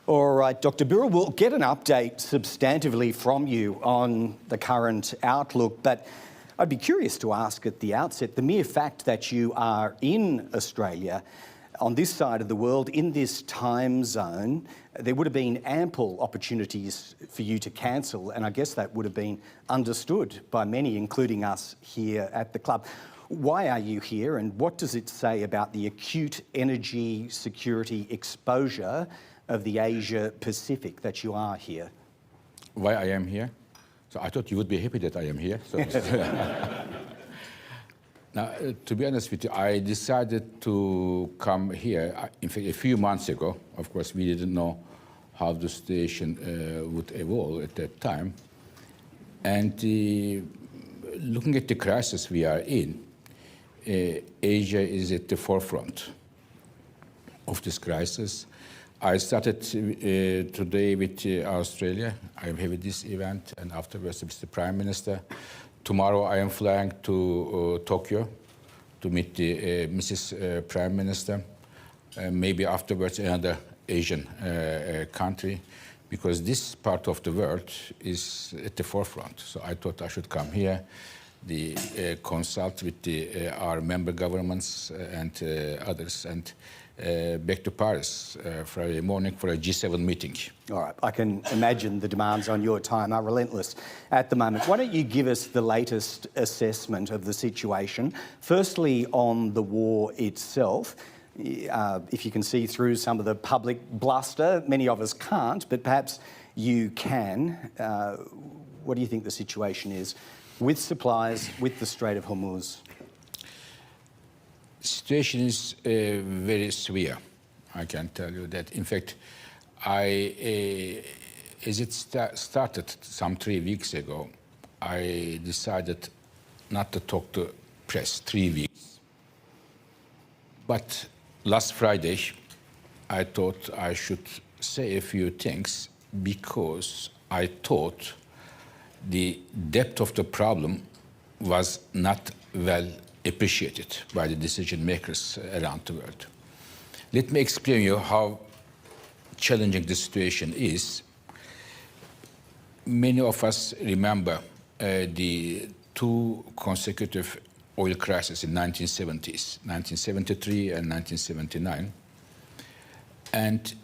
All right, Dr. Birol, we'll get an update substantively from you on the current outlook, but I'd be curious to ask at the outset, the mere fact that you are in Australia, on this side of the world, in this time zone, there would have been ample opportunities for you to cancel, and I guess that would have been understood by many, including us here at the club. Why are you here, and what does it say about the acute energy security exposure of the Asia Pacific that you are here? Why I am here? So I thought you would be happy that I am here. So now, to be honest with you, I decided to come here, in fact, a few months ago. Of course, we didn't know how the situation would evolve at that time. And looking at the crisis we are in, Asia is at the forefront of this crisis. I started today with Australia. I am having this event, and afterwards with the Prime Minister. Tomorrow I am flying to Tokyo to meet the Mrs. Prime Minister. Maybe afterwards another Asian country, because this part of the world is at the forefront. So I thought I should come here, consult with our member governments and others, and back to Paris Friday morning for a G7 meeting. All right, I can imagine the demands on your time are relentless at the moment. Why don't you give us the latest assessment of the situation? Firstly, on the war itself, if you can see through some of the public bluster, many of us can't, but perhaps you can. What do you think the situation is with supplies, with the Strait of Hormuz? The situation is very severe, I can tell you that. In fact, as it started some 3 weeks ago, I decided not to talk to press 3 weeks. But last Friday, I thought I should say a few things, because I thought the depth of the problem was not well appreciated by the decision makers around the world. Let me explain you how challenging the situation is. Many of us remember the 2 consecutive oil crises in 1970s, 1973 and 1979. And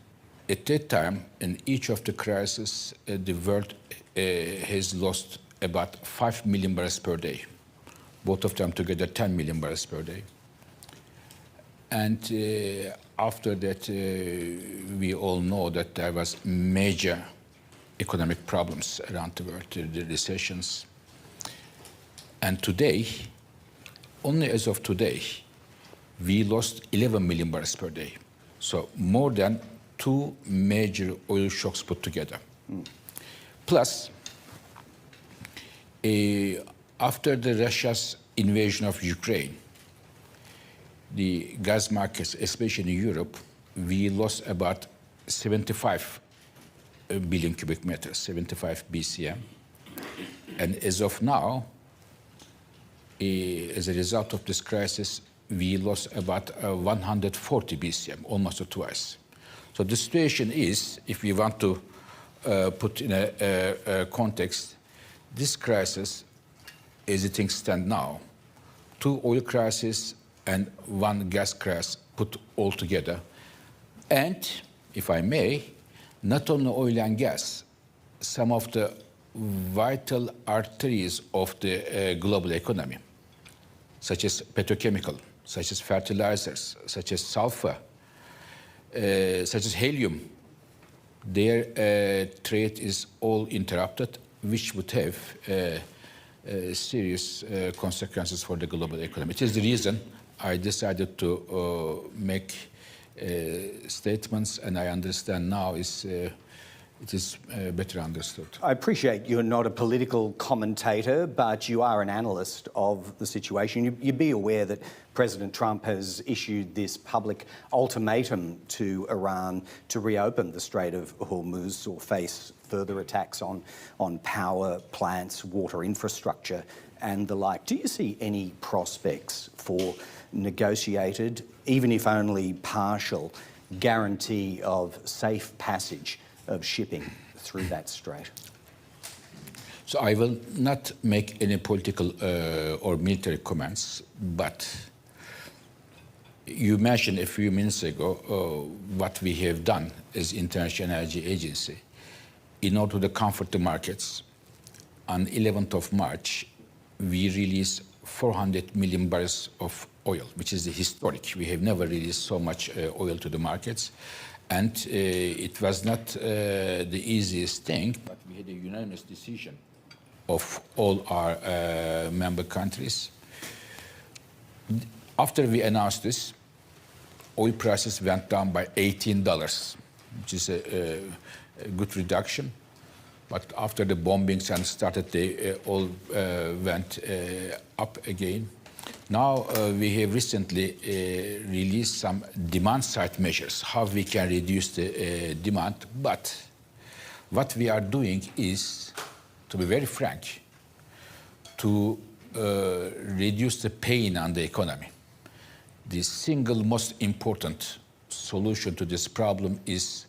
at that time, in each of the crises, the world has lost about 5 million barrels per day. Both of them together 10 million barrels per day. And after that, we all know that there was major economic problems around the world, the recessions. And today, only as of today, we lost 11 million barrels per day. So more than 2 major oil shocks put together. Plus, after Russia's invasion of Ukraine, the gas markets, especially in Europe, we lost about 75 billion cubic meters, 75 BCM. And as of now, as a result of this crisis, we lost about 140 BCM, almost twice. So the situation is, if we want to put in a context, this crisis, as things stand now, 2 oil crises and 1 gas crisis put all together. And, if I may, not only oil and gas, some of the vital arteries of the global economy, such as petrochemical, such as fertilizers, such as sulfur, such as helium, their trade is all interrupted, which would have serious consequences for the global economy. It is the reason I decided to make statements, and I understand now it is better understood. I appreciate you're not a political commentator, but you are an analyst of the situation. You'd be aware that President Trump has issued this public ultimatum to Iran to reopen the Strait of Hormuz or face further attacks on power plants, water infrastructure and the like. Do you see any prospects for negotiated, even if only partial, guarantee of safe passage of shipping through that strait? So I will not make any political or military comments, but you mentioned a few minutes ago what we have done as International Energy Agency in order to comfort the markets. On 11th of March, we released 400 million barrels of oil, which is historic. We have never released so much oil to the markets. And it was not the easiest thing, but we had a unanimous decision of all our member countries. After we announced this, oil prices went down by $18, which is a good reduction. But after the bombings and started, they all went up again. Now we have recently released some demand-side measures, how we can reduce the demand. But what we are doing is, to be very frank, to reduce the pain on the economy. The single most important solution to this problem is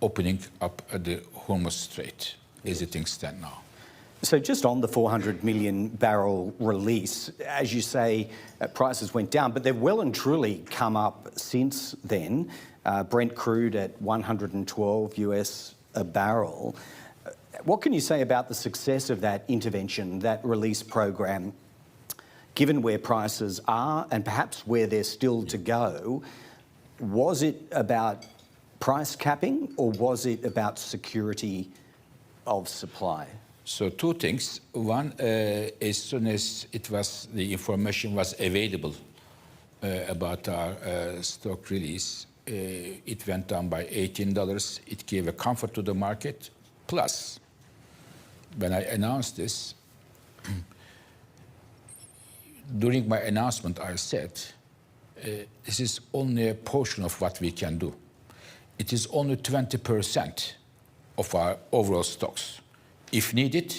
opening up the Hormuz Strait, as things stand now. So just on the 400 million barrel release, as you say, prices went down, but they've well and truly come up since then. Brent crude at 112 US a barrel. What can you say about the success of that intervention, that release program, given where prices are and perhaps where they're still to go? Was it about price capping or was it about security of supply? So two things. One, as soon as the information was available about our stock release, it went down by $18. It gave a comfort to the market. Plus, when I announced this, during my announcement, I said, this is only a portion of what we can do. It is only 20% of our overall stocks. If needed,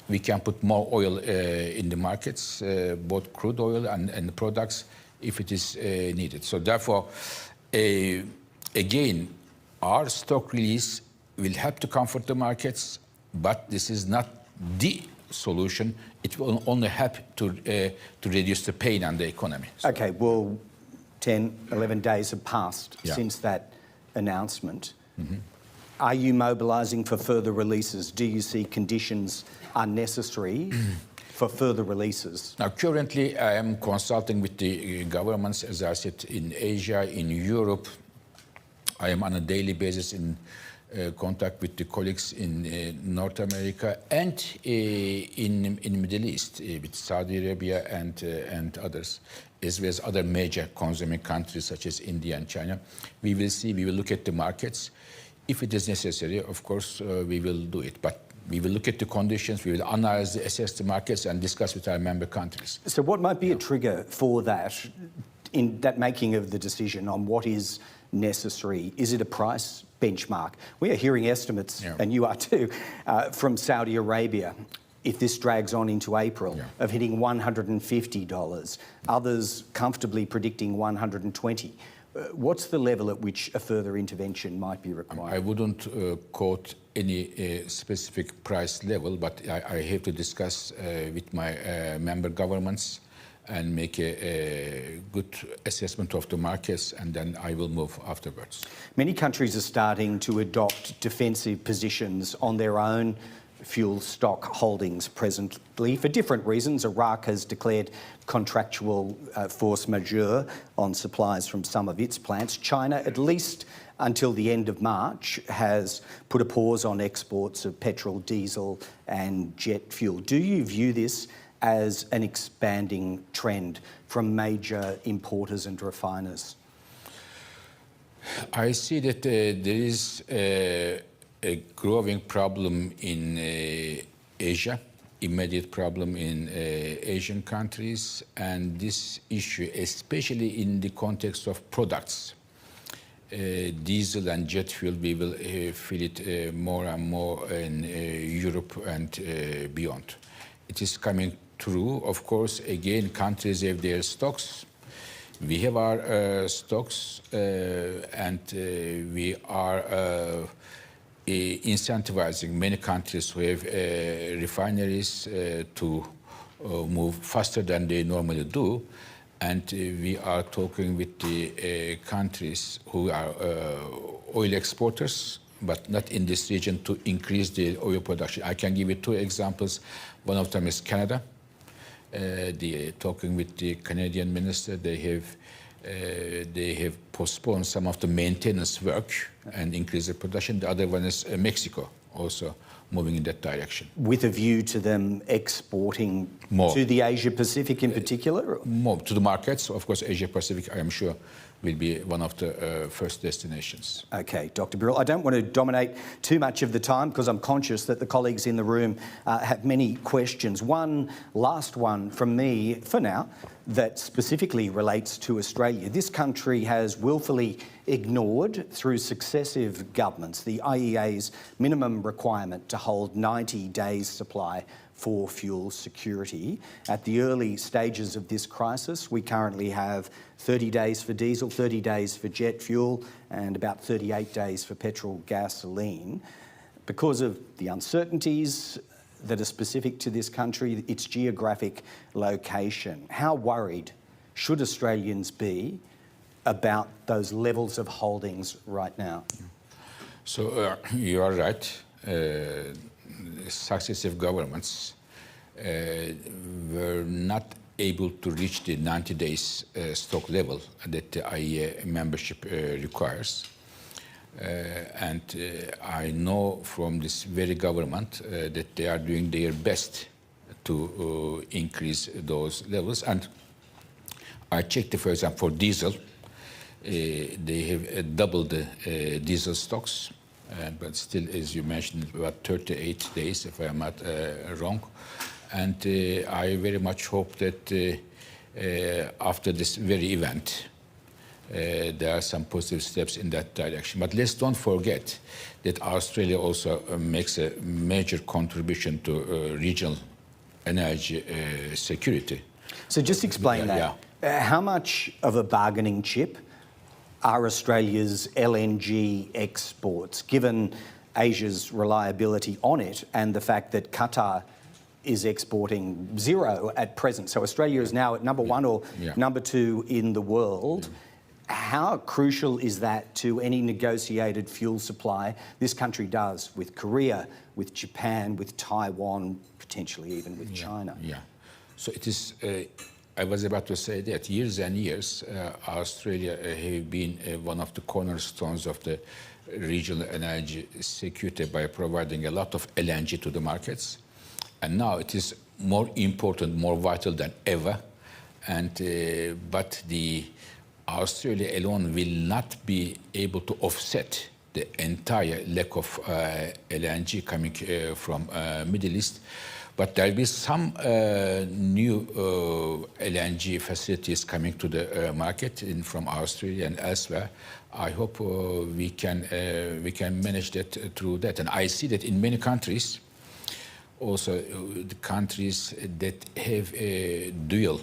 we can put more oil in the markets, both crude oil and products, if it is needed. So therefore, again, our stock release will help to comfort the markets, but this is not the solution. It will only help to reduce the pain on the economy. So, okay, well, 10, 11 days have passed since that announcement. Mm-hmm. Are you mobilising for further releases? Do you see conditions are necessary for further releases? Now, currently, I am consulting with the governments, as I said, in Asia, in Europe. I am on a daily basis in contact with the colleagues in North America and in Middle East, with Saudi Arabia and others, as well as other major consuming countries such as India and China. We will see, we will look at the markets. If it is necessary, of course, we will do it. But we will look at the conditions, we will analyze, assess the markets and discuss with our member countries. So what might be a trigger for that, in that making of the decision on what is necessary? Is it a price benchmark? We are hearing estimates, and you are too, from Saudi Arabia, if this drags on into April, of hitting $150, others comfortably predicting 120. What's the level at which a further intervention might be required? I wouldn't quote any specific price level, but I have to discuss with my member governments and make a good assessment of the markets, and then I will move afterwards. Many countries are starting to adopt defensive positions on their own fuel stock holdings presently for different reasons. Iraq has declared contractual force majeure on supplies from some of its plants. China, at least until the end of March, has put a pause on exports of petrol, diesel and jet fuel. Do you view this as an expanding trend from major importers and refiners? I see that there is a growing problem in Asia, immediate problem in Asian countries, and this issue, especially in the context of products, diesel and jet fuel, we will feel it more and more in Europe and beyond. It is coming true, of course. Again, countries have their stocks. We have our stocks, and we are incentivizing many countries who have refineries to move faster than they normally do. And we are talking with the countries who are oil exporters, but not in this region, to increase the oil production. I can give you two examples. One of them is Canada. Talking with the Canadian minister, they have postponed some of the maintenance work and increased the production. The other one is Mexico, also moving in that direction. With a view to them exporting more to the Asia Pacific in particular? More to the markets. Of course, Asia Pacific, I am sure, will be one of the first destinations. Okay, Dr. Birol, I don't want to dominate too much of the time because I'm conscious that the colleagues in the room have many questions. One last one from me for now that specifically relates to Australia. This country has willfully ignored through successive governments the IEA's minimum requirement to hold 90 days supply for fuel security. At the early stages of this crisis, we currently have 30 days for diesel, 30 days for jet fuel, and about 38 days for petrol gasoline. Because of the uncertainties that are specific to this country, its geographic location, how worried should Australians be about those levels of holdings right now? So you are right. Successive governments were not able to reach the 90 days stock level that the IEA membership requires. And I know from this very government that they are doing their best to increase those levels. And I checked, for example, for diesel, they have doubled the diesel stocks. But still, as you mentioned, about 38 days, if I am not wrong. And I very much hope that after this very event, there are some positive steps in that direction. But let's don't forget that Australia also makes a major contribution to regional energy security. So just explain that. Yeah. How much of a bargaining chip are Australia's LNG exports, given Asia's reliability on it and the fact that Qatar is exporting zero at present? So Australia is now at number one or number two in the world. How crucial is that to any negotiated fuel supply this country does with Korea, with Japan, with Taiwan, potentially even with China? Yeah. So it is... I was about to say that years and years, Australia have been one of the cornerstones of the regional energy security by providing a lot of LNG to the markets. And now it is more important, more vital than ever. And but Australia alone will not be able to offset the entire lack of LNG coming from Middle East. But there will be some new LNG facilities coming to the market from Australia and elsewhere. I hope we can manage that through that. And I see that in many countries, also the countries that have dual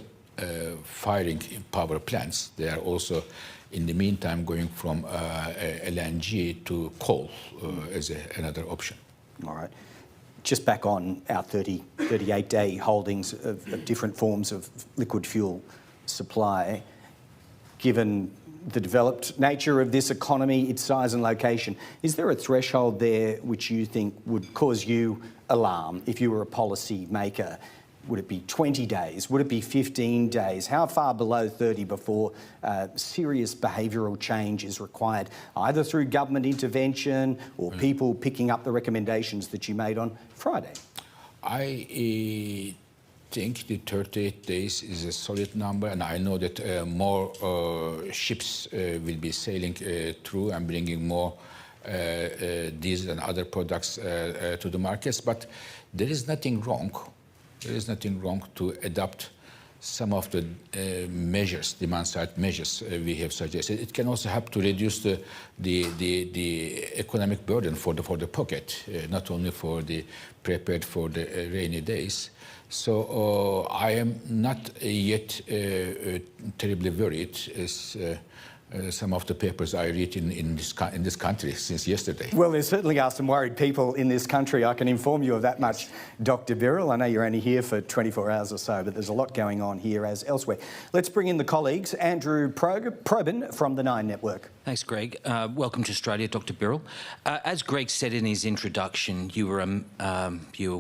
firing power plants, they are also in the meantime going from LNG to coal as another option. All right. Just back on our 38-day holdings of different forms of liquid fuel supply, given the developed nature of this economy, its size and location, is there a threshold there which you think would cause you alarm if you were a policy maker? Would it be 20 days? Would it be 15 days? How far below 30 before serious behavioural change is required, either through government intervention or people picking up the recommendations that you made on Friday? I think the 38 days is a solid number, and I know that more ships will be sailing through and bringing more diesel and other products to the markets. But there is nothing wrong. There is nothing wrong to adopt some of the measures, demand-side measures we have suggested. It can also help to reduce the economic burden for the pocket, not only for the prepared for the rainy days. So I am not yet terribly worried as some of the papers I read in this country since yesterday. Well, there certainly are some worried people in this country. I can inform you of that much, Dr. Birol. I know you're only here for 24 hours or so, but there's a lot going on here as elsewhere. Let's bring in the colleagues. Andrew Probyn from the Nine Network. Thanks, Greg. Welcome to Australia, Dr. Birol. As Greg said in his introduction, you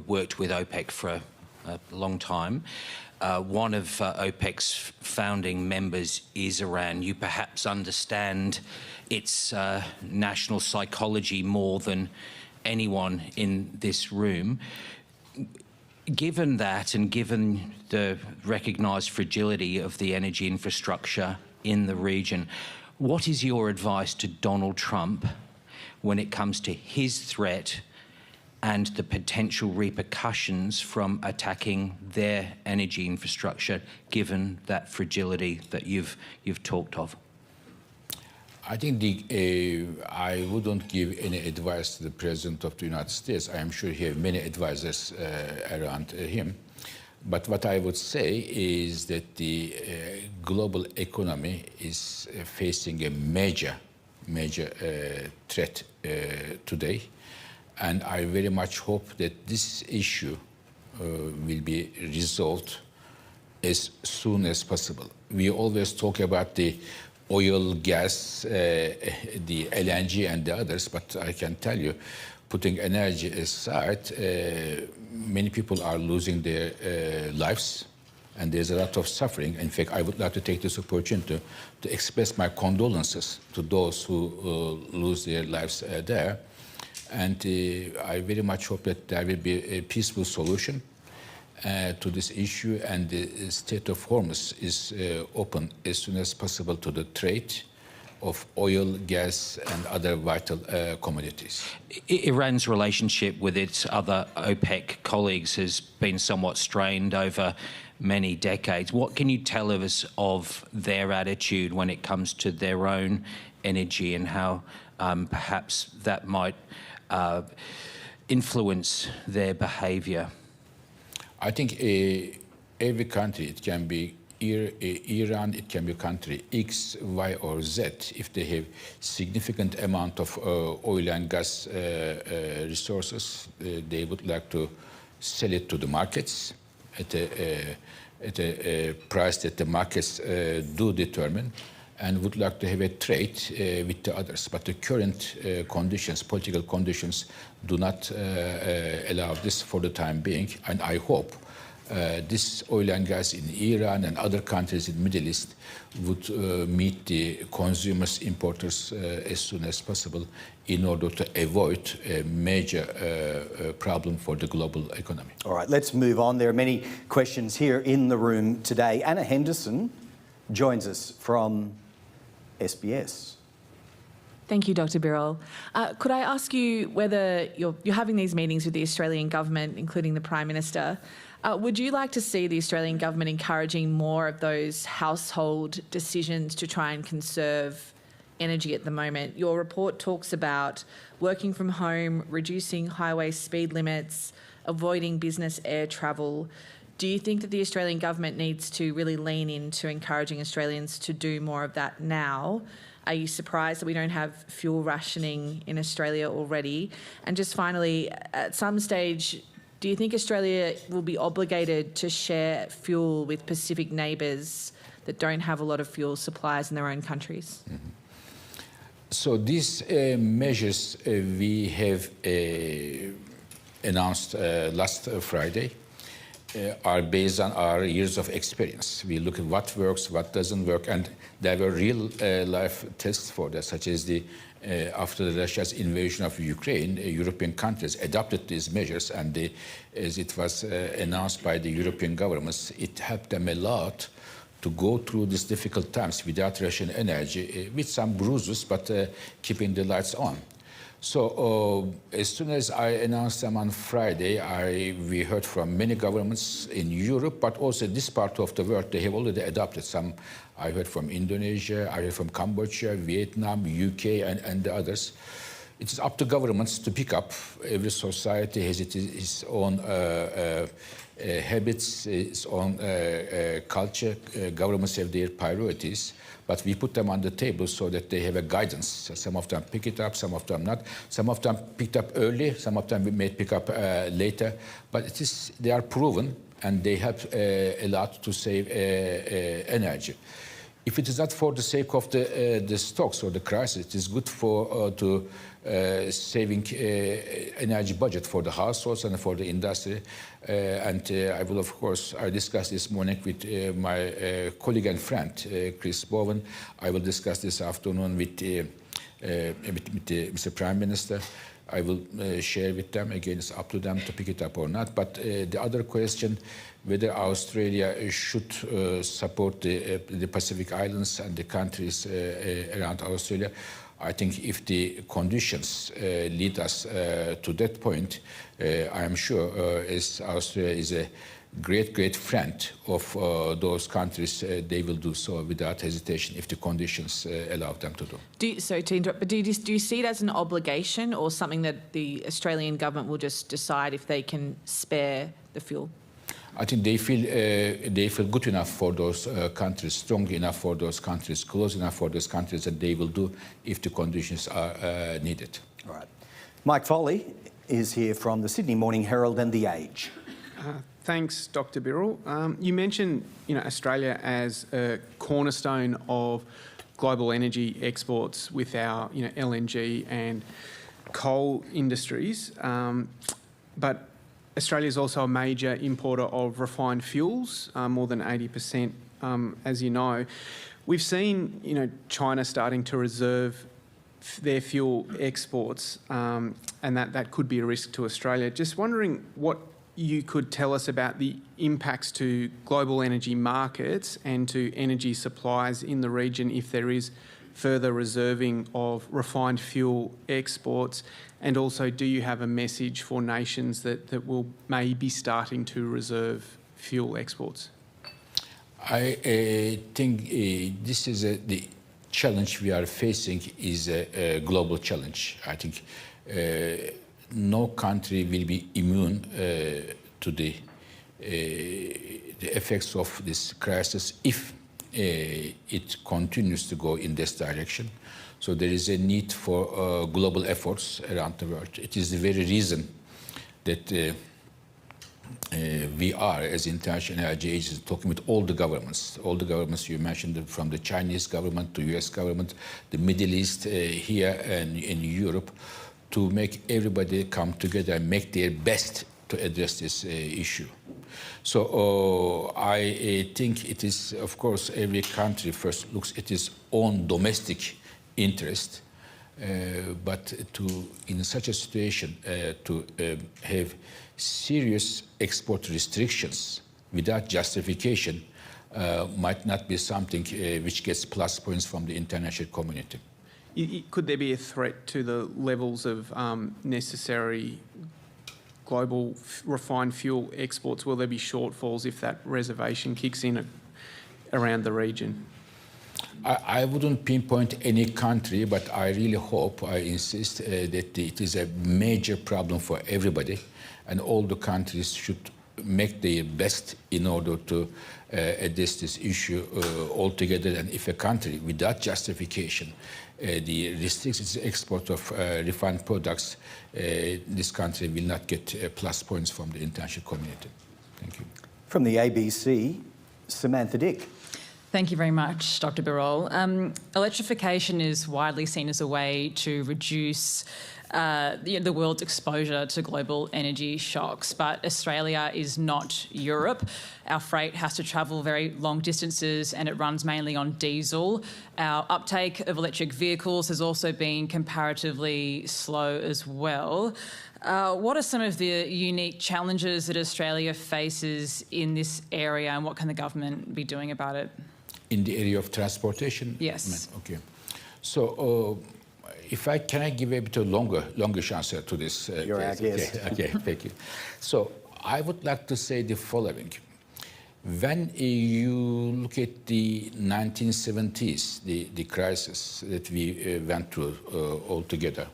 worked with OPEC for a long time. One of OPEC's founding members is Iran. You perhaps understand its national psychology more than anyone in this room. Given that, and given the recognised fragility of the energy infrastructure in the region, what is your advice to Donald Trump when it comes to his threat and the potential repercussions from attacking their energy infrastructure, given that fragility that you've talked of? I think I wouldn't give any advice to the President of the United States. I am sure he has many advisors around him. But what I would say is that the global economy is facing a major threat today. And I very much hope that this issue will be resolved as soon as possible. We always talk about the oil, gas, the LNG and the others, but I can tell you, putting energy aside, many people are losing their lives, and there's a lot of suffering. In fact, I would like to take this opportunity to express my condolences to those who lose their lives there. And I very much hope that there will be a peaceful solution to this issue, and the Strait of Hormuz is open as soon as possible to the trade of oil, gas, and other vital commodities. Iran's relationship with its other OPEC colleagues has been somewhat strained over many decades. What can you tell us of their attitude when it comes to their own energy, and how perhaps that might influence their behaviour? I think every country, it can be Iran, it can be country X, Y, or Z, if they have significant amount of oil and gas resources, they would like to sell it to the markets at a price that the markets do determine, and would like to have a trade with the others. But the current conditions, political conditions, do not allow this for the time being. And I hope this oil and gas in Iran and other countries in the Middle East would meet the consumers, importers as soon as possible, in order to avoid a major problem for the global economy. All right, let's move on. There are many questions here in the room today. Anna Henderson joins us from SBS. Thank you, Dr. Birol. Could I ask you whether you're having these meetings with the Australian government, including the Prime Minister, would you like to see the Australian government encouraging more of those household decisions to try and conserve energy at the moment? Your report talks about working from home, reducing highway speed limits, avoiding business air travel. Do you think that the Australian government needs to really lean into encouraging Australians to do more of that now? Are you surprised that we don't have fuel rationing in Australia already? And just finally, at some stage, do you think Australia will be obligated to share fuel with Pacific neighbours that don't have a lot of fuel supplies in their own countries? Mm-hmm. So these measures we have announced last Friday are based on our years of experience. We look at what works, what doesn't work, and there were real life tests for that, such as after Russia's invasion of Ukraine, European countries adopted these measures, and as it was announced by the European governments, it helped them a lot to go through these difficult times without Russian energy, with some bruises, but keeping the lights on. So as soon as I announced them on Friday, we heard from many governments in Europe, but also this part of the world, they have already adopted some. I heard from Indonesia, I heard from Cambodia, Vietnam, UK, and the others. It is up to governments to pick up. Every society has its own habits, its own culture. Governments have their priorities, but we put them on the table so that they have a guidance. Some of them pick it up, some of them not. Some of them picked up early, some of them we may pick up later. But they are proven, and they help a lot to save energy. If it is not for the sake of the stocks or the crisis, it is good for saving energy budget for the households and for the industry. I will, of course, I discussed this morning with my colleague and friend, Chris Bowen. I will discuss this afternoon with Mr. Prime Minister. I will share with them. Again, it's up to them to pick it up or not. But the other question, whether Australia should support the Pacific Islands and the countries around Australia, I think if the conditions lead us to that point, I am sure as Australia is a great friend of those countries, they will do so without hesitation if the conditions allow them to do. Sorry to interrupt, but do you see it as an obligation or something that the Australian government will just decide if they can spare the fuel? I think they feel good enough for those countries, strong enough for those countries, close enough for those countries that they will do if the conditions are needed. All right. Mike Foley is here from the Sydney Morning Herald and The Age. Thanks, Dr. Birol. You mentioned, Australia as a cornerstone of global energy exports with our, LNG and coal industries, but Australia is also a major importer of refined fuels, more than 80%, as you know. We've seen, China starting to reserve their fuel exports, and that could be a risk to Australia. Just wondering what you could tell us about the impacts to global energy markets and to energy supplies in the region if there is further reserving of refined fuel exports, and also do you have a message for nations that may be starting to reserve fuel exports? I think this is the challenge we are facing is a global challenge. I think no country will be immune to the effects of this crisis if it continues to go in this direction. So there is a need for global efforts around the world. It is the very reason that we are, as International Energy Agency, talking with all the governments you mentioned, from the Chinese government to US government, the Middle East, here and in Europe, to make everybody come together and make their best to address this issue. So I think it is, of course, every country first looks at its own domestic interest, but in such a situation, to have serious export restrictions without justification might not be something which gets plus points from the international community. Could there be a threat to the levels of necessary global refined fuel exports? Will there be shortfalls if that reservation kicks in around the region? I wouldn't pinpoint any country, but I really hope, I insist that it is a major problem for everybody, and all the countries should make their best in order to address this issue altogether. And if a country, without justification, restricts its export of refined products, this country will not get plus points from the international community. Thank you. From the ABC, Samantha Dick. Thank you very much, Dr. Birol. Electrification is widely seen as a way to reduce the world's exposure to global energy shocks, but Australia is not Europe. Our freight has to travel very long distances and it runs mainly on diesel. Our uptake of electric vehicles has also been comparatively slow as well. What are some of the unique challenges that Australia faces in this area, and what can the government be doing about it? In the area of transportation? Yes. Okay. So If I can I give a bit of longer answer to this? You're our guest. Okay, thank you. So I would like to say the following. When you look at the 1970s, the crisis that we went through all together,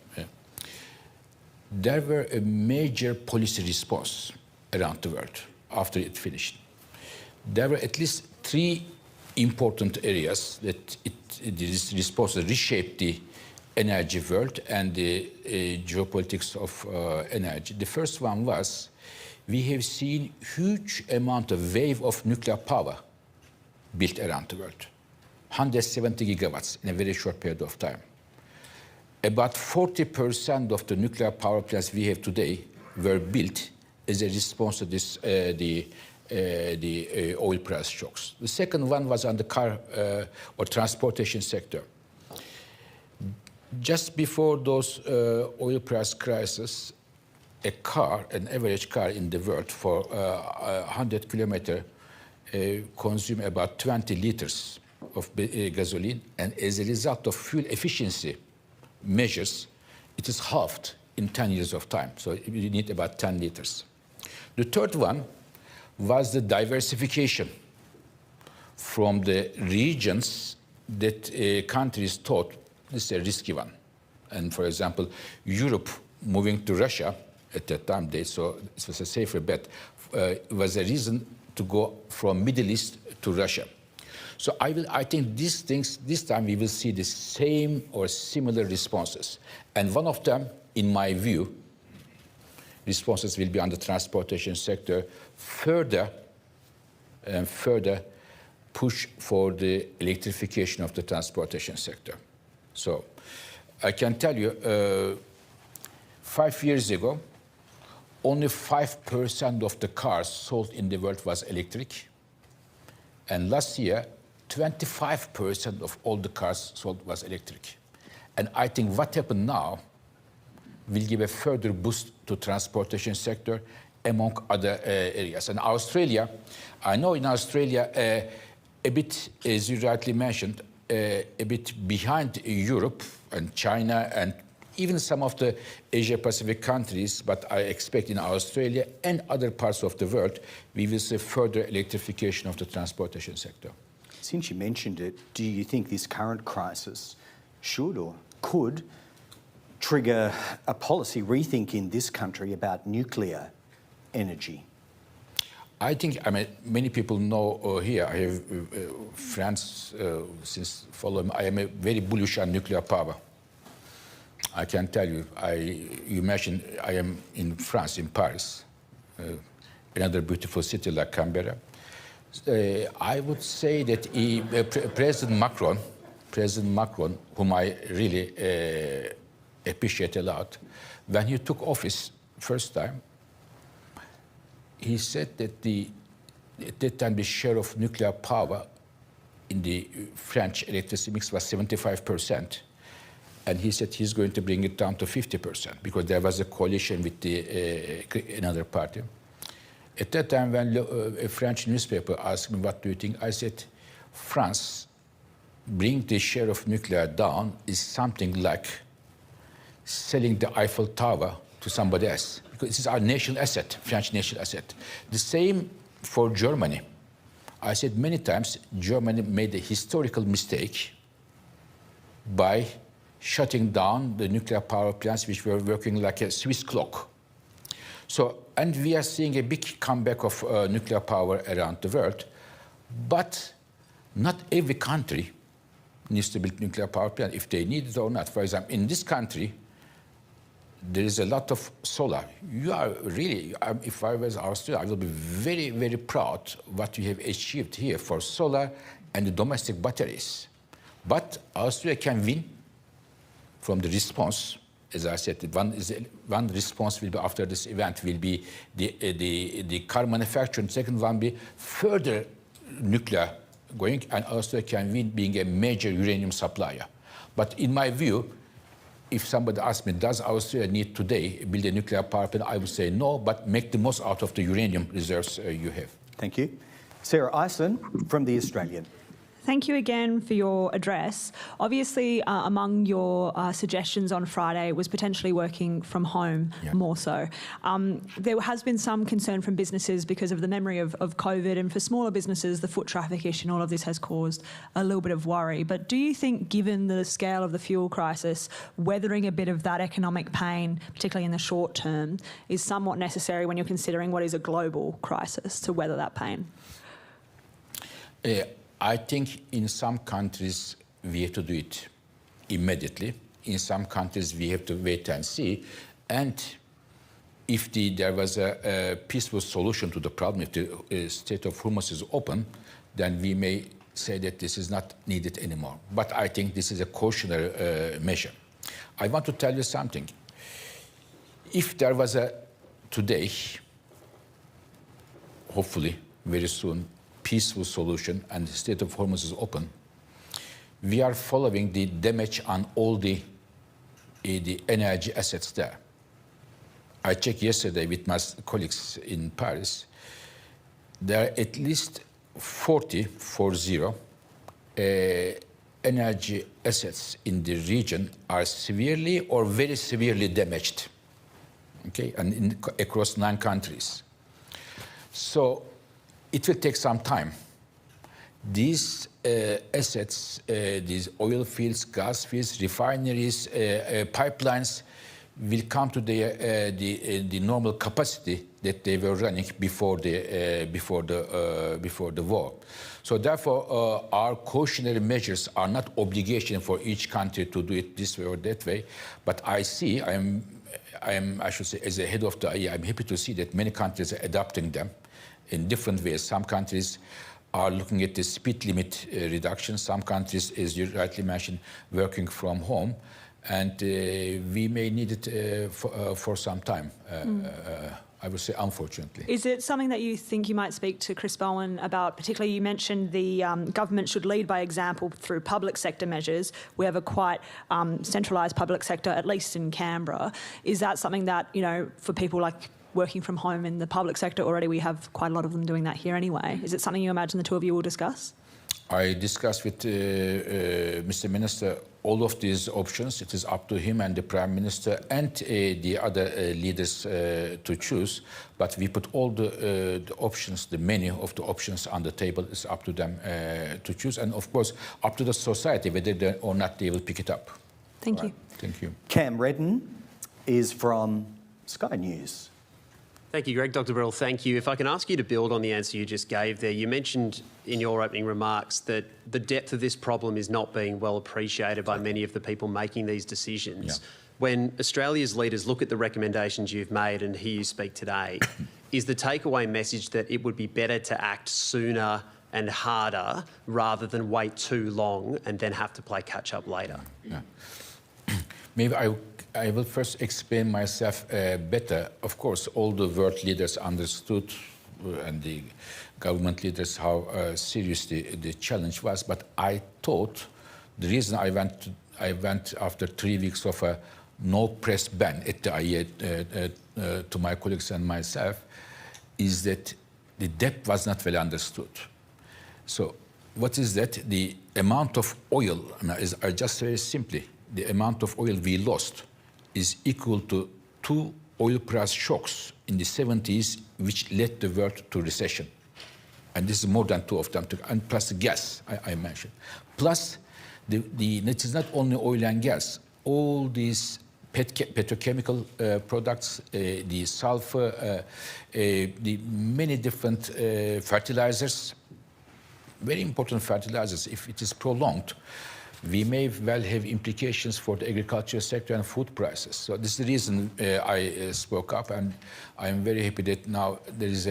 there were a major policy response around the world after it finished. There were at least three important areas that this response reshaped the energy world and the geopolitics of energy. The first one was we have seen huge amount of wave of nuclear power built around the world, 170 gigawatts in a very short period of time. About 40% of the nuclear power plants we have today were built as a response to this, the oil price shocks. The second one was on the car or transportation sector. Just before those oil price crisis, an average car in the world for 100 kilometers consume about 20 liters of gasoline, and as a result of fuel efficiency measures, it is halved in 10 years of time. So you need about 10 liters. The third one was the diversification from the regions that countries thought this is a risky one. And for example, Europe moving to Russia at that time, they saw this was a safer bet, was a reason to go from Middle East to Russia. So I think these things, this time we will see the same or similar responses. And one of them, in my view, responses will be on the transportation sector, further and further push for the electrification of the transportation sector. So I can tell you, 5 years ago, only 5% of the cars sold in the world was electric. And last year, 25% of all the cars sold was electric. And I think what happened now will give a further boost to transportation sector among other areas. And Australia, I know in Australia, a bit, as you rightly mentioned, a bit behind Europe and China and even some of the Asia-Pacific countries, but I expect in Australia and other parts of the world, we will see further electrification of the transportation sector. Since you mentioned it, do you think this current crisis should or could trigger a policy rethink in this country about nuclear energy? I think, I mean, many people know here, I have friends since following, I am very bullish on nuclear power. I can tell you, you mentioned I am in France, in Paris, another beautiful city like Canberra. I would say that President Macron, whom I really appreciate a lot, when he took office first time, he said that at that time the share of nuclear power in the French electricity mix was 75%. And he said he's going to bring it down to 50% because there was a coalition with another party. At that time, when a French newspaper asked me, what do you think? I said, France, bring the share of nuclear down is something like selling the Eiffel Tower to somebody else. Because this is our national asset, French national asset. The same for Germany. I said many times, Germany made a historical mistake by shutting down the nuclear power plants which were working like a Swiss clock. So, and we are seeing a big comeback of nuclear power around the world, but not every country needs to build nuclear power plant if they need it or not. For example, in this country, there is a lot of solar. You are really, if I was Australia, I will be very, very proud what we have achieved here for solar and the domestic batteries. But Australia can win from the response. As I said, one response will be after this event will be the car manufacturing. Second one will be further nuclear going, and Australia can win being a major uranium supplier. But in my view, if somebody asks me, does Australia need today build a nuclear power plant, I would say no, but make the most out of the uranium reserves you have. Thank you. Sarah Iceland from The Australian. Thank you again for your address. Obviously, among your suggestions on Friday was potentially working from home more so. There has been some concern from businesses because of the memory of COVID, and for smaller businesses, the foot traffic issue and all of this has caused a little bit of worry. But do you think, given the scale of the fuel crisis, weathering a bit of that economic pain, particularly in the short term, is somewhat necessary when you're considering what is a global crisis to weather that pain? I think in some countries we have to do it immediately. In some countries we have to wait and see. And if there was a peaceful solution to the problem, if the Strait of Hormuz is open, then we may say that this is not needed anymore. But I think this is a cautionary measure. I want to tell you something. If there was today, hopefully very soon, peaceful solution and the Strait of Hormuz is open, we are following the damage on all the energy assets there. I checked yesterday with my colleagues in Paris. There are at least 40 energy assets in the region are severely or very severely damaged, okay, and across 9 countries. So it will take some time. These assets, these oil fields, gas fields, refineries, pipelines will come to the normal capacity that they were running before the war. So therefore, our cautionary measures are not obligation for each country to do it this way or that way. But I should say, as a head of the IEA, I'm happy to see that many countries are adopting them in different ways. Some countries are looking at the speed limit reduction. Some countries, as you rightly mentioned, working from home. And we may need it for some time, I would say, unfortunately. Is it something that you think you might speak to Chris Bowen about? Particularly, you mentioned the government should lead by example through public sector measures. We have a quite centralised public sector, at least in Canberra. Is that something that, you know, for people like working from home in the public sector already, we have quite a lot of them doing that here anyway. Is it something you imagine the two of you will discuss? I discussed with Mr. Minister all of these options. It is up to him and the Prime Minister and the other leaders to choose. But we put all the options, the menu of the options on the table. It's up to them to choose. And of course, up to the society, whether they or not they will pick it up. Thank you. Thank you. Cam Redden is from Sky News. Thank you, Greg. Dr. Birol, thank you. If I can ask you to build on the answer you just gave there. You mentioned in your opening remarks that the depth of this problem is not being well appreciated by many of the people making these decisions. Yeah. When Australia's leaders look at the recommendations you've made and hear you speak today, is the takeaway message that it would be better to act sooner and harder rather than wait too long and then have to play catch-up later? Yeah. Maybe I will first explain myself better. Of course, all the world leaders understood and the government leaders how serious the challenge was. But I thought the reason I went after 3 weeks of a no press ban at the IEA to my colleagues and myself is that the depth was not well understood. So what is that? The amount of oil, I just very simply, the amount of oil we lost is equal to 2 oil price shocks in the 70s, which led the world to recession. And this is more than 2 of them, and plus the gas I mentioned. Plus, it is not only oil and gas, all these petrochemical products, the sulfur, the many different fertilizers, very important fertilizers. If it is prolonged, we may well have implications for the agricultural sector and food prices. So this is the reason I spoke up, and I'm very happy that now there is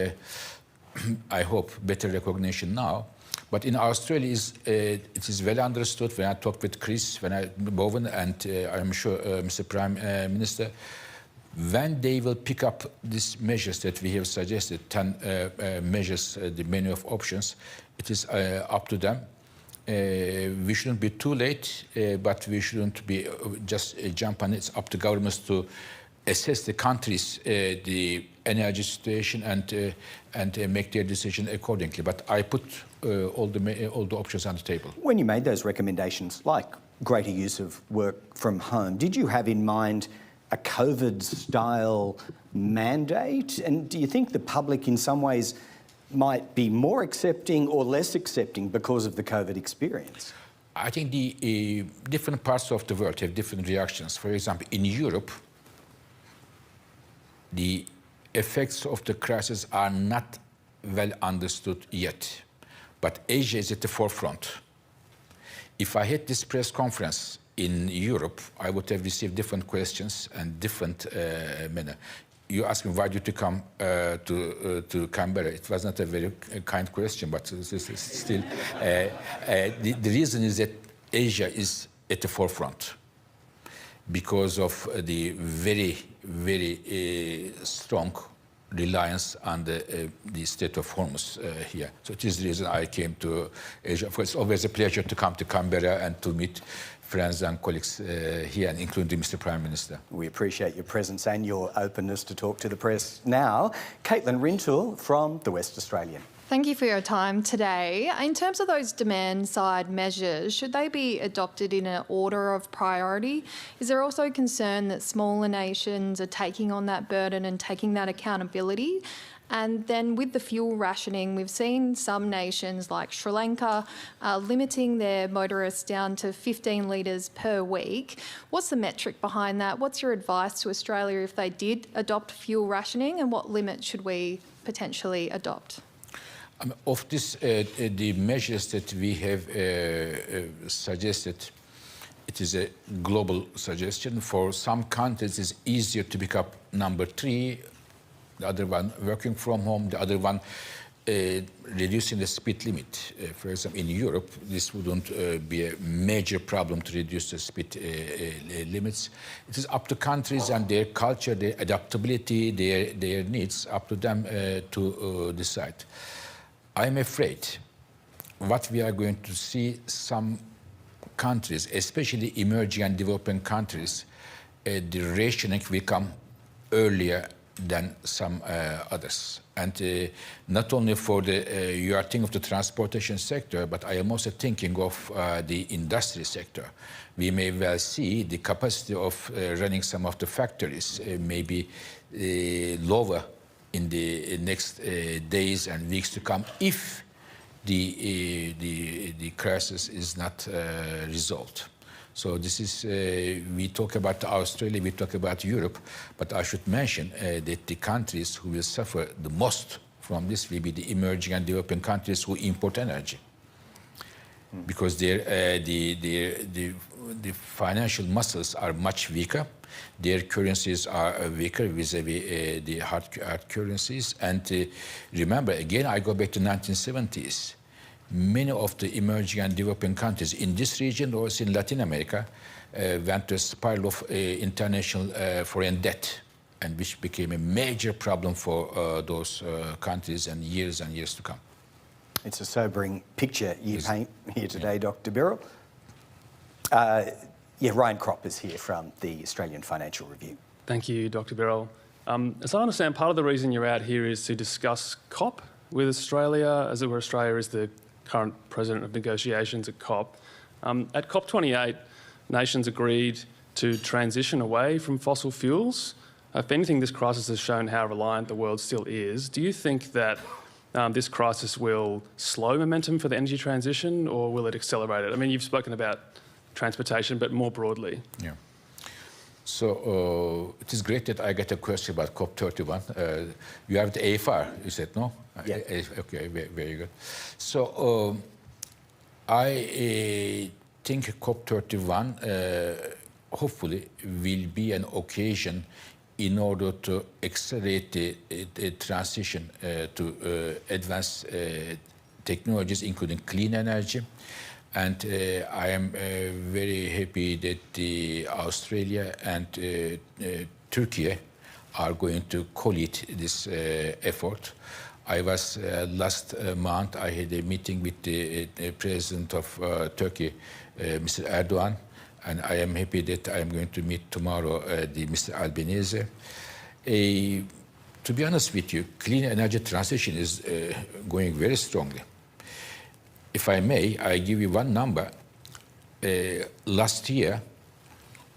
I hope, better recognition now. But in Australia, it is well understood. When I talked with Chris, Bowen, and I'm sure Mr. Prime Minister, when they will pick up these measures that we have suggested, 10 measures, the menu of options, it is up to them. We shouldn't be too late, but we shouldn't be just jump on it. It's up to governments to assess the countries, the energy situation, and make their decision accordingly. But I put all the options on the table. When you made those recommendations, like greater use of work from home, did you have in mind a COVID-style mandate? And do you think the public in some ways might be more accepting or less accepting because of the COVID experience? I think the different parts of the world have different reactions. For example, in Europe, the effects of the crisis are not well understood yet, but Asia is at the forefront. If I had this press conference in Europe, I would have received different questions and different manner. You asked me why did you come to Canberra. It was not a very kind question, but this is still the reason is that Asia is at the forefront because of the very, very strong reliance on the state of Hormuz here. So it is the reason I came to Asia. Of course, it's always a pleasure to come to Canberra and to meet friends and colleagues here, including Mr. Prime Minister. We appreciate your presence and your openness to talk to the press. Now, Caitlin Rintoul from The West Australian. Thank you for your time today. In terms of those demand-side measures, should they be adopted in an order of priority? Is there also concern that smaller nations are taking on that burden and taking that accountability? And then with the fuel rationing, we've seen some nations like Sri Lanka limiting their motorists down to 15 litres per week. What's the metric behind that? What's your advice to Australia if they did adopt fuel rationing, and what limit should we potentially adopt? Of this, the measures that we have suggested, it is a global suggestion. For some countries, it's easier to pick up number 3, the other one working from home, the other one reducing the speed limit. For example, in Europe, this wouldn't be a major problem to reduce the speed limits. It is up to countries and their culture, their adaptability, their needs, up to them to decide. I'm afraid what we are going to see some countries, especially emerging and developing countries, the rationing will come earlier than some others. And not only for the, you are thinking of the transportation sector, but I am also thinking of the industry sector. We may well see the capacity of running some of the factories may be lower in the next days and weeks to come if the crisis is not resolved. So this is, we talk about Australia, we talk about Europe, but I should mention that the countries who will suffer the most from this will be the emerging and developing countries who import energy. Because the financial muscles are much weaker. Their currencies are weaker vis-a-vis the hard currencies. And remember, again, I go back to 1970s. Many of the emerging and developing countries in this region or in Latin America went to a spiral of international foreign debt, and which became a major problem for those countries and years to come. It's a sobering picture you paint here today, Dr. Birol. Ryan Kropp is here from the Australian Financial Review. Thank you, Dr. Birol. As I understand, part of the reason you're out here is to discuss COP with Australia, as it were. Australia is the current president of negotiations at COP. At COP28, nations agreed to transition away from fossil fuels. If anything, this crisis has shown how reliant the world still is. Do you think that this crisis will slow momentum for the energy transition, or will it accelerate it? I mean, you've spoken about transportation, but more broadly. Yeah. So it is great that I get a question about COP31. You have the AFR, you said, no? Yeah. Okay, very good. So I think COP31 hopefully will be an occasion in order to accelerate the transition to advanced technologies, including clean energy. And I am very happy that Australia and Turkey are going to co-lead this effort. I was last month, I had a meeting with the President of Turkey, Mr. Erdogan, and I am happy that I am going to meet tomorrow the Mr. Albanese. To be honest with you, clean energy transition is going very strongly. If I may, I give you one number. Last year,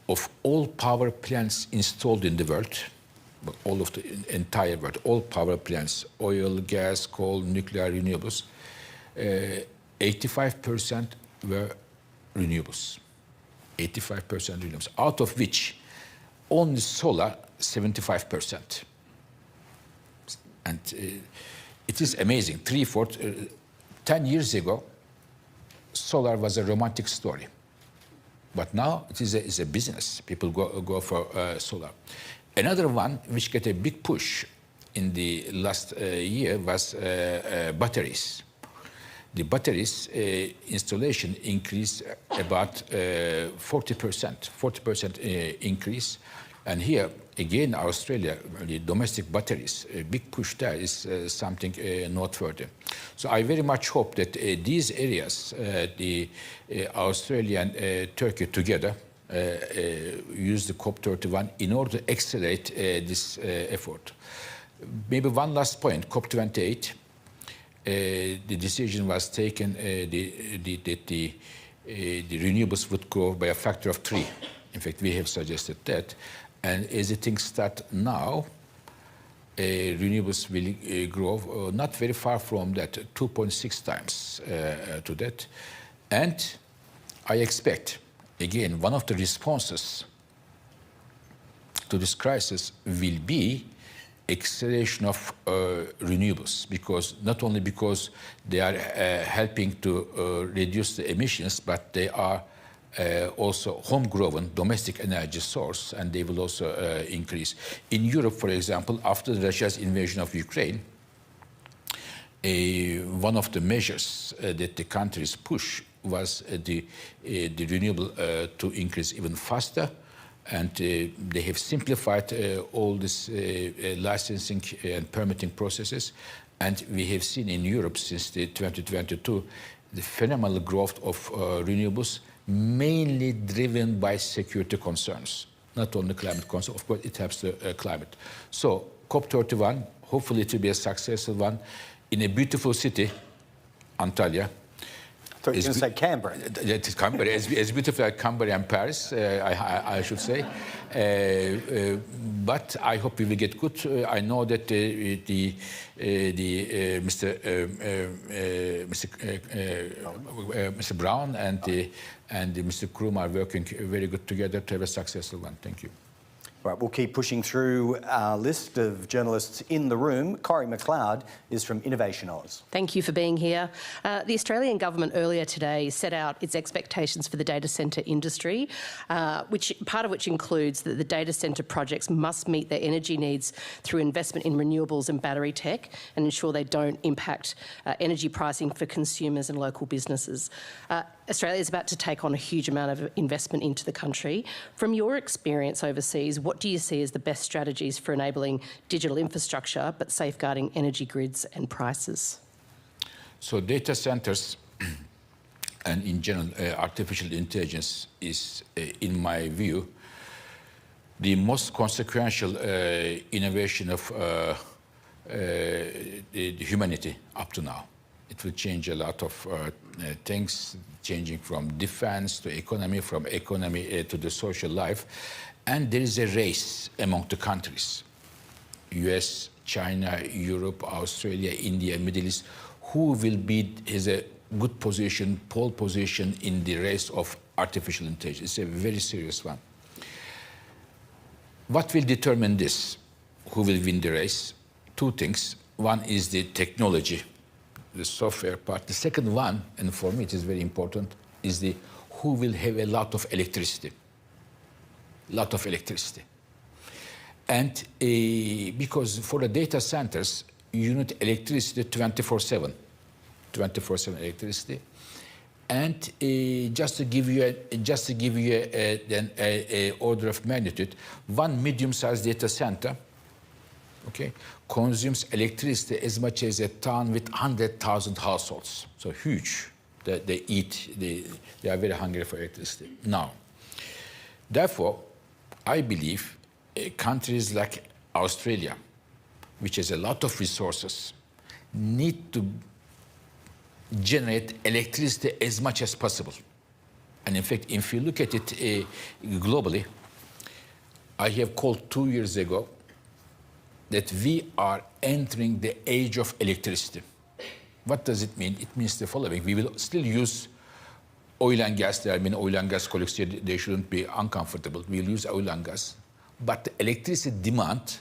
of all power plants installed in the world, all of the entire world, all power plants, oil, gas, coal, nuclear, renewables, 85% were renewables. 85% renewables, out of which only solar, 75%. And it is amazing. 10 years ago, solar was a romantic story. But now it is a business. People go for solar. Another one which got a big push in the last year was batteries. The batteries installation increased about 40% increase. And here, again, Australia, the domestic batteries, a big push there is something noteworthy. So I very much hope that these areas, the Australia and Turkey together, use the COP31 in order to accelerate this effort. Maybe one last point, COP28, the decision was taken that the renewables would grow by a factor of 3. In fact, we have suggested that. And as things start now, renewables will grow not very far from that, 2.6 times to that. And I expect, again, one of the responses to this crisis will be acceleration of renewables, because not only because they are helping to reduce the emissions, but they are also homegrown domestic energy source, and they will also increase. In Europe, for example, after Russia's invasion of Ukraine, one of the measures that the countries push was the renewable to increase even faster, and they have simplified all this licensing and permitting processes. And we have seen in Europe since 2022 the phenomenal growth of renewables, mainly driven by security concerns, not only climate concerns. Of course, it helps the climate. So COP31, hopefully it will be a successful one in a beautiful city, Antalya. I thought you were going to say Canberra. It is Canberra, as beautiful as Canberra and Paris, I should say. But I hope we will get good. I know that Mr. Brown and Mr. Krum are working very good together to have a successful one. Thank you. Right, we'll keep pushing through our list of journalists in the room. Corrie McLeod is from Innovation Oz. Thank you for being here. The Australian government earlier today set out its expectations for the data centre industry, part of which includes that the data centre projects must meet their energy needs through investment in renewables and battery tech and ensure they don't impact energy pricing for consumers and local businesses. Australia is about to take on a huge amount of investment into the country. From your experience overseas, what do you see as the best strategies for enabling digital infrastructure but safeguarding energy grids and prices? So data centres and in general artificial intelligence is, in my view, the most consequential innovation of the humanity up to now. It will change a lot of things, changing from defense to economy, from economy to the social life. And there is a race among the countries, US, China, Europe, Australia, India, Middle East, who will be has a good position, pole position in the race of artificial intelligence. It's a very serious one. What will determine this? Who will win the race? Two things. One is the technology, the software part. The second one, and for me it is very important, is the who will have a lot of electricity. Lot of electricity. And because for the data centers, you need electricity 24/7. 24/7 electricity. And just to give you a order of magnitude, one medium-sized data center, okay, consumes electricity as much as a town with 100,000 households. So huge. They eat, they are very hungry for electricity. Now, Therefore, I believe countries like Australia, which has a lot of resources, need to generate electricity as much as possible. And in fact, if you look at it globally, I have called 2 years ago that we are entering the age of electricity. What does it mean? It means the following. We will still use oil and gas. There have been oil and gas colleagues here. They shouldn't be uncomfortable. We'll use oil and gas. But the electricity demand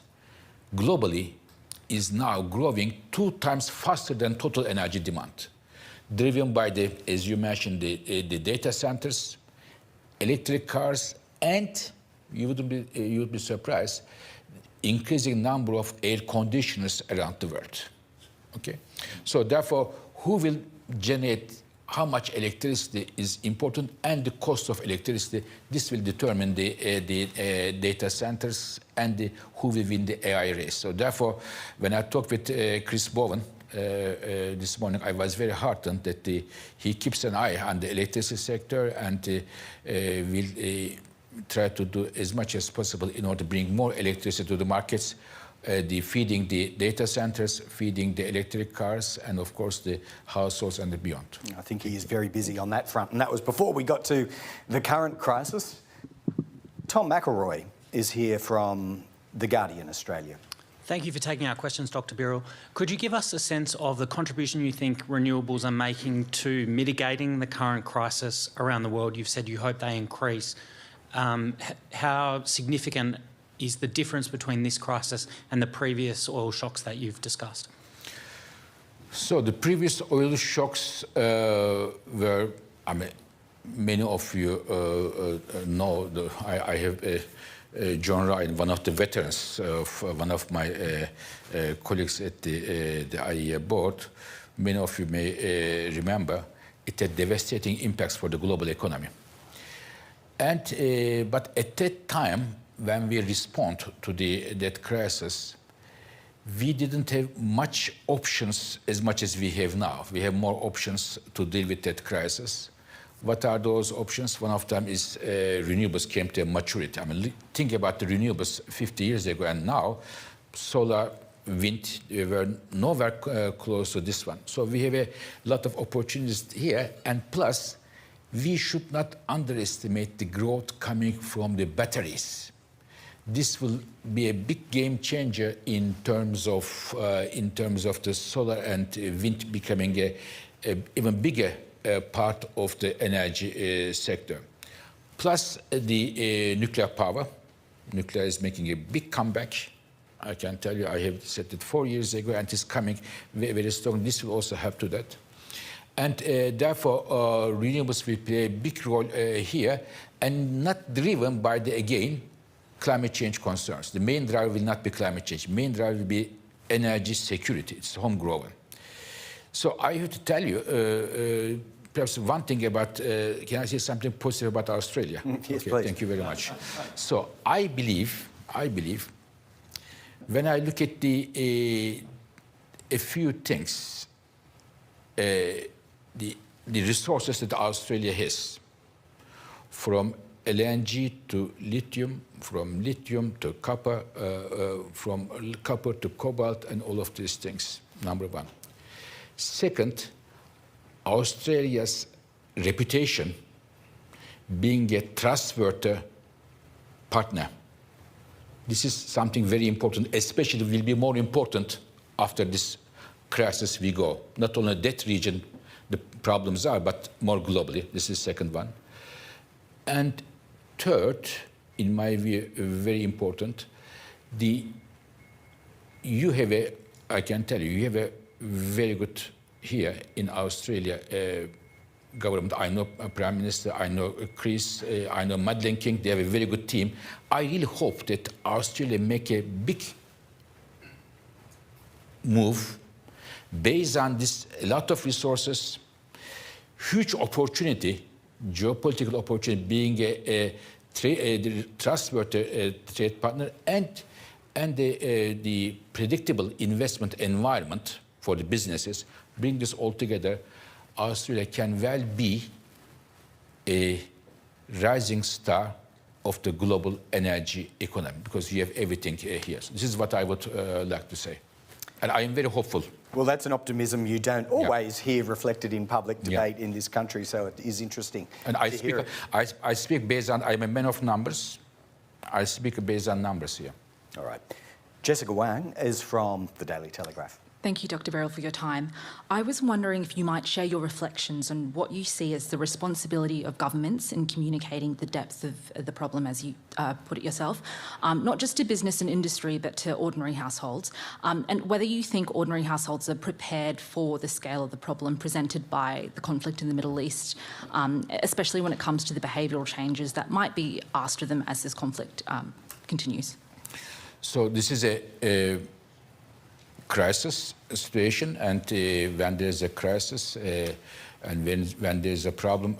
globally is now growing 2 times faster than total energy demand, driven by the, as you mentioned, the data centers, electric cars, and you would be surprised, increasing number of air conditioners around the world. Okay, so therefore, who will generate how much electricity is important and the cost of electricity? This will determine the data centers and who will win the AI race. So therefore, when I talked with Chris Bowen this morning, I was very heartened that he keeps an eye on the electricity sector and will try to do as much as possible in order to bring more electricity to the markets, feeding the data centers, feeding the electric cars, and of course the households and the beyond. I think he is very busy on that front, and that was before we got to the current crisis. Tom McElroy is here from The Guardian, Australia. Thank you for taking our questions, Dr. Birol. Could you give us a sense of the contribution you think renewables are making to mitigating the current crisis around the world? You've said you hope they increase. How significant is the difference between this crisis and the previous oil shocks that you've discussed? So the previous oil shocks were, I mean, many of you know, I have John Ryan, one of the veterans of one of my colleagues at the IEA board. Many of you may remember it had devastating impacts for the global economy. And but at that time, when we respond to that crisis, we didn't have much options as much as we have now. We have more options to deal with that crisis. What are those options? One of them is renewables came to maturity. I mean, think about the renewables 50 years ago and now, solar, wind, we were nowhere close to this one. So we have a lot of opportunities here, and plus, we should not underestimate the growth coming from the batteries. This will be a big game changer in terms of the solar and wind becoming a even bigger part of the energy sector. Plus the nuclear power. Nuclear is making a big comeback. I can tell you, I have said it 4 years ago, and it's coming very, very strong. This will also help to that. And therefore, renewables will play a big role here, and not driven by again, climate change concerns. The main driver will not be climate change. The main driver will be energy security. It's homegrown. So I have to tell you, perhaps one thing about, can I say something positive about Australia? Yes, okay, please. Thank you very much. So I believe, when I look at a few things, the resources that Australia has, from LNG to lithium, from lithium to copper, from copper to cobalt, and all of these things, number one. Second, Australia's reputation being a trustworthy partner. This is something very important, especially will be more important after this crisis we go. Not only that region the problems are, but more globally. This is the second one. And third, in my view, very important, you have I can tell you have a very good here in Australia government. I know Prime Minister, I know Chris, I know Madeleine King, they have a very good team. I really hope that Australia make a big move based on this, a lot of resources, huge opportunity, geopolitical opportunity, being a trustworthy trade partner, and the predictable investment environment for the businesses. Bring this all together, Australia can well be a rising star of the global energy economy, because you have everything here. So this is what I would like to say. And I am very hopeful. Well, that's an optimism you don't always hear reflected in public debate in this country, so it is interesting and I speak based on, I'm a man of numbers. I speak based on numbers here. All right. Jessica Wang is from the Daily Telegraph. Thank you, Dr. Birol, for your time. I was wondering if you might share your reflections on what you see as the responsibility of governments in communicating the depth of the problem, as you put it yourself, not just to business and industry, but to ordinary households, and whether you think ordinary households are prepared for the scale of the problem presented by the conflict in the Middle East, especially when it comes to the behavioural changes that might be asked of them as this conflict continues. So this is a crisis situation, and when there's a crisis and when there's a problem,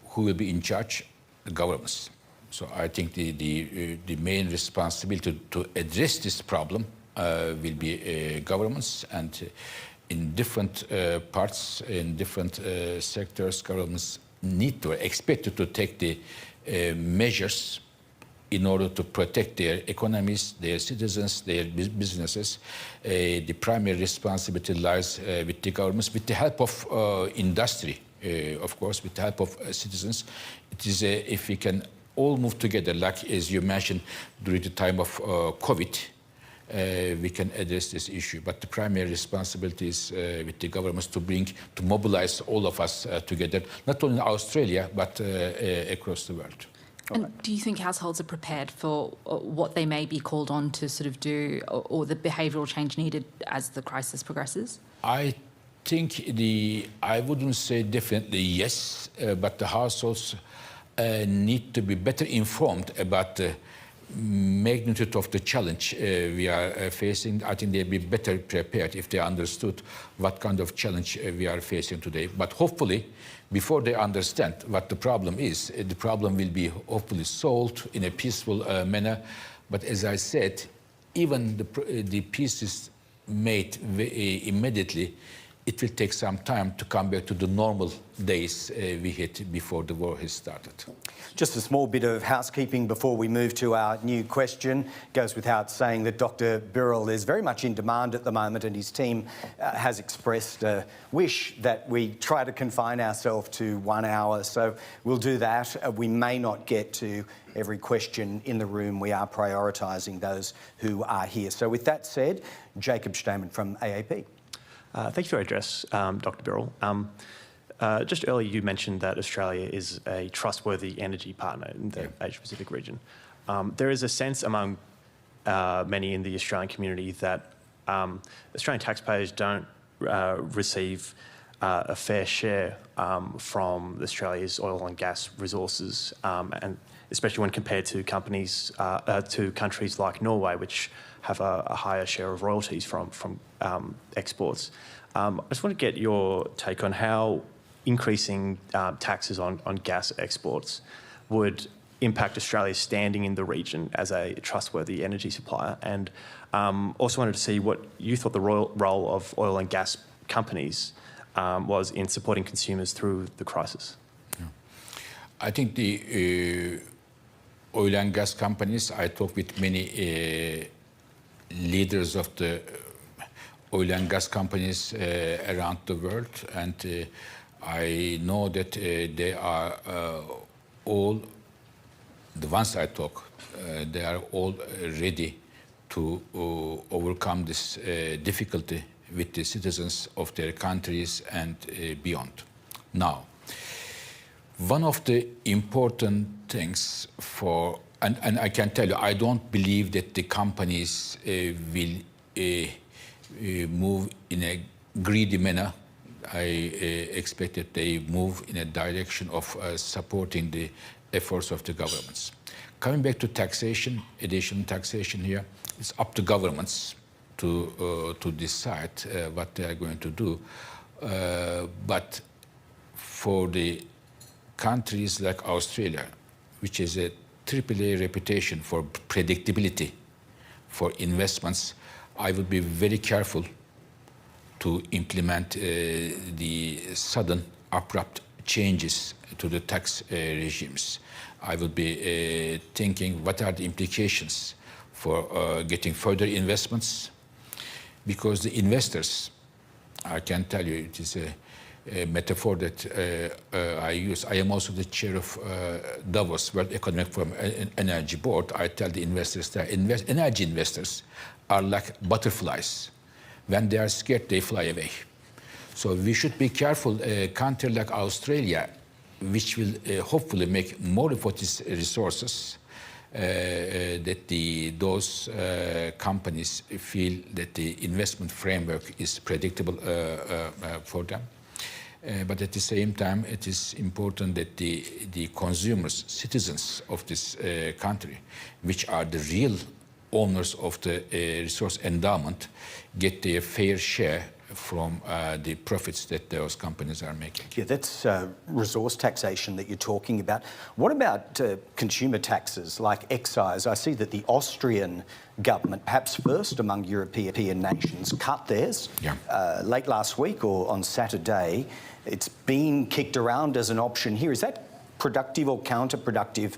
who will be in charge? The governments. So I think the main responsibility to address this problem will be governments, and in different parts, in different sectors, governments need to, expected to take the measures in order to protect their economies, their citizens, their businesses. The primary responsibility lies with the governments, with the help of industry, of course, with the help of citizens. It is if we can all move together, like as you mentioned, during the time of COVID, we can address this issue. But the primary responsibility is with the governments to mobilize all of us together, not only in Australia, but across the world. And do you think households are prepared for what they may be called on to sort of do, or the behavioural change needed as the crisis progresses? I think I wouldn't say definitely yes, but the households need to be better informed about the magnitude of the challenge we are facing. I think they'll be better prepared if they understood what kind of challenge we are facing today. But hopefully, before they understand what the problem is, the problem will be hopefully solved in a peaceful manner. But as I said, even the peace is made immediately, it will take some time to come back to the normal days we had before the war has started. Just a small bit of housekeeping before we move to our new question. Goes without saying that Dr. Birol is very much in demand at the moment, and his team has expressed a wish that we try to confine ourselves to 1 hour. So we'll do that. We may not get to every question in the room. We are prioritising those who are here. So with that said, Jacob Stamen from AAP. Thank you for your address, Dr. Birol. Just earlier, you mentioned that Australia is a trustworthy energy partner in the Asia-Pacific region. There is a sense among many in the Australian community that Australian taxpayers don't receive a fair share from Australia's oil and gas resources, and especially when compared to countries like Norway, which have a higher share of royalties from exports. I just want to get your take on how increasing taxes on gas exports would impact Australia's standing in the region as a trustworthy energy supplier, and also wanted to see what you thought the role of oil and gas companies was in supporting consumers through the crisis. Yeah. I think the oil and gas companies, I talked with many leaders of the oil and gas companies around the world, and I know that they are all, the ones I talk, they are all ready to overcome this difficulty with the citizens of their countries and beyond. Now, one of the important things for, and I can tell you, I don't believe that the companies will move in a greedy manner. I expect that they move in a direction of supporting the efforts of the governments. Coming back to taxation, additional taxation here, it's up to governments to decide what they are going to do. But for the countries like Australia, which is a AAA reputation for predictability, for investments, I would be very careful to implement the sudden, abrupt changes to the tax regimes. I will be thinking what are the implications for getting further investments, because the investors, I can tell you, it is a metaphor that I use. I am also the chair of Davos World Economic Forum Energy Board. I tell the investors that energy investors are like butterflies. When they are scared, they fly away. So we should be careful. A country like Australia, which will hopefully make more of its resources, that those companies feel that the investment framework is predictable for them. But at the same time, it is important that the consumers, citizens of this country, which are the real owners of the resource endowment, get their fair share from the profits that those companies are making. Yeah, that's resource taxation that you're talking about. What about consumer taxes like excise? I see that the Austrian government, perhaps first among European nations, cut theirs late last week or on Saturday. It's been kicked around as an option here. Is that productive or counterproductive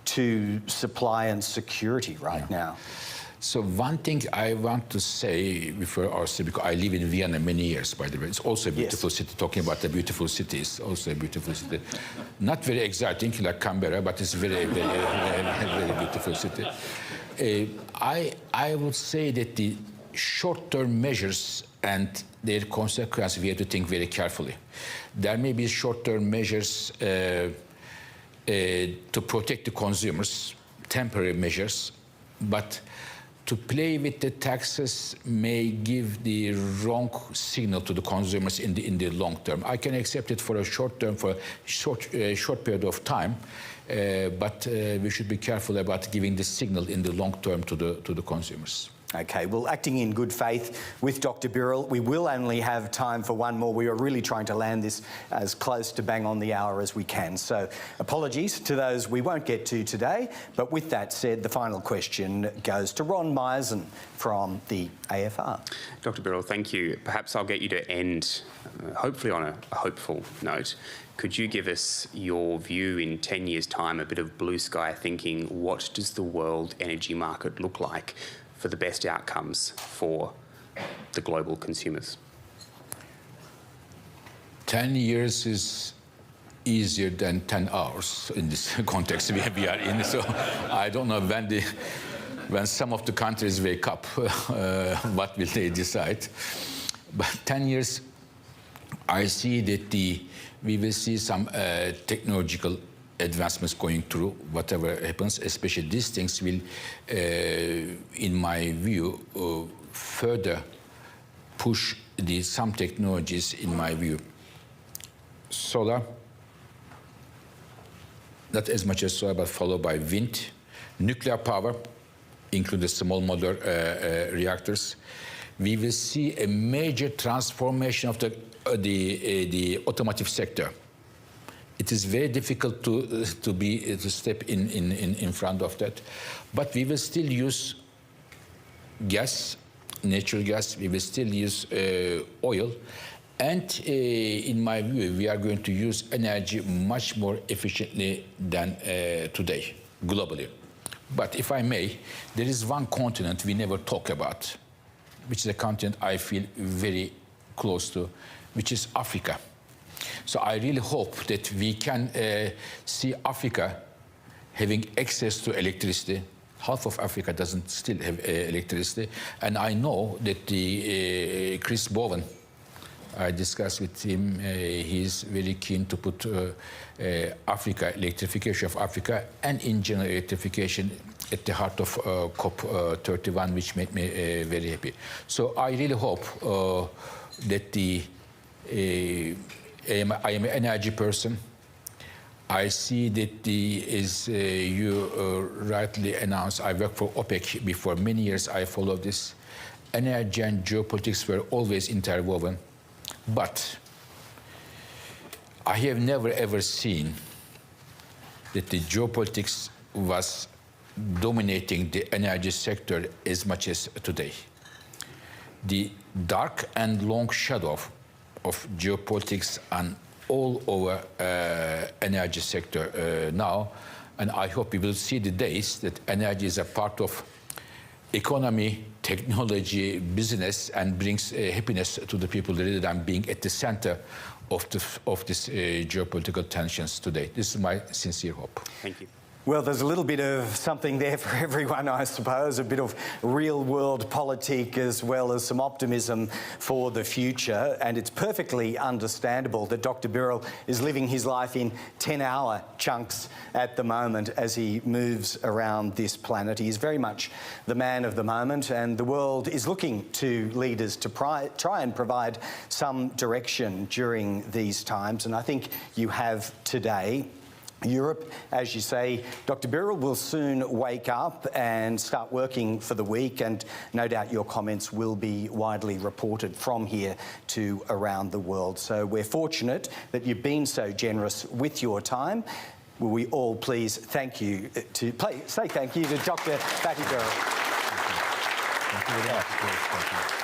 to supply and security right now? So one thing I want to say before our city, because I live in Vienna many years, by the way. It's also a beautiful city. Talking about the beautiful city, it's also a beautiful city. Not very exciting like Canberra, but it's very, very beautiful city. I would say that the short-term measures and their consequences, we have to think very carefully. There may be short-term measures to protect the consumers, temporary measures, but to play with the taxes may give the wrong signal to the consumers in the long term. I can accept it for a short term, for a short period of time, but we should be careful about giving the signal in the long term to the consumers. Okay, well, acting in good faith with Dr. Birol, we will only have time for one more. We are really trying to land this as close to bang on the hour as we can. So apologies to those we won't get to today. But with that said, the final question goes to Ron Myerson from the AFR. Dr. Birol, thank you. Perhaps I'll get you to end, hopefully on a hopeful note. Could you give us your view in 10 years' time, a bit of blue sky thinking? What does the world energy market look like for the best outcomes for the global consumers? 10 years is easier than 10 hours in this context we are in. So I don't know when some of the countries wake up, what will they decide? But 10 years, I see that we will see some technological advancements going through, whatever happens, especially these things will, in my view, further push some technologies, in my view. Solar, not as much as solar, but followed by wind. Nuclear power, including small modular reactors. We will see a major transformation of the automotive sector. It is very difficult to step in front of that, but we will still use gas, natural gas. We will still use oil, and in my view, we are going to use energy much more efficiently than today, globally. But if I may, there is one continent we never talk about, which is a continent I feel very close to, which is Africa. So I really hope that we can see Africa having access to electricity. Half of Africa doesn't still have electricity. And I know that Chris Bowen, I discussed with him, he's very keen to put Africa, electrification of Africa, and in general electrification at the heart of COP31, which made me very happy. So I really hope that I am an energy person. I see that as you rightly announced, I worked for OPEC before many years. I followed this. Energy and geopolitics were always interwoven. But I have never ever seen that the geopolitics was dominating the energy sector as much as today. The dark and long shadow of geopolitics and all over energy sector now, and I hope we will see the days that energy is a part of economy, technology, business, and brings happiness to the people rather than being at the center of this geopolitical tensions today. This is my sincere hope. Thank you. Well, there's a little bit of something there for everyone, I suppose, a bit of real-world politic as well as some optimism for the future. And it's perfectly understandable that Dr. Birol is living his life in 10-hour chunks at the moment as he moves around this planet. He is very much the man of the moment, and the world is looking to leaders to try and provide some direction during these times. And I think you have today. Europe, as you say, Dr. Birol will soon wake up and start working for the week, and no doubt your comments will be widely reported from here to around the world. So we're fortunate that you've been so generous with your time. Will we all please say thank you to Dr. Fatih Birol. Thank you very much.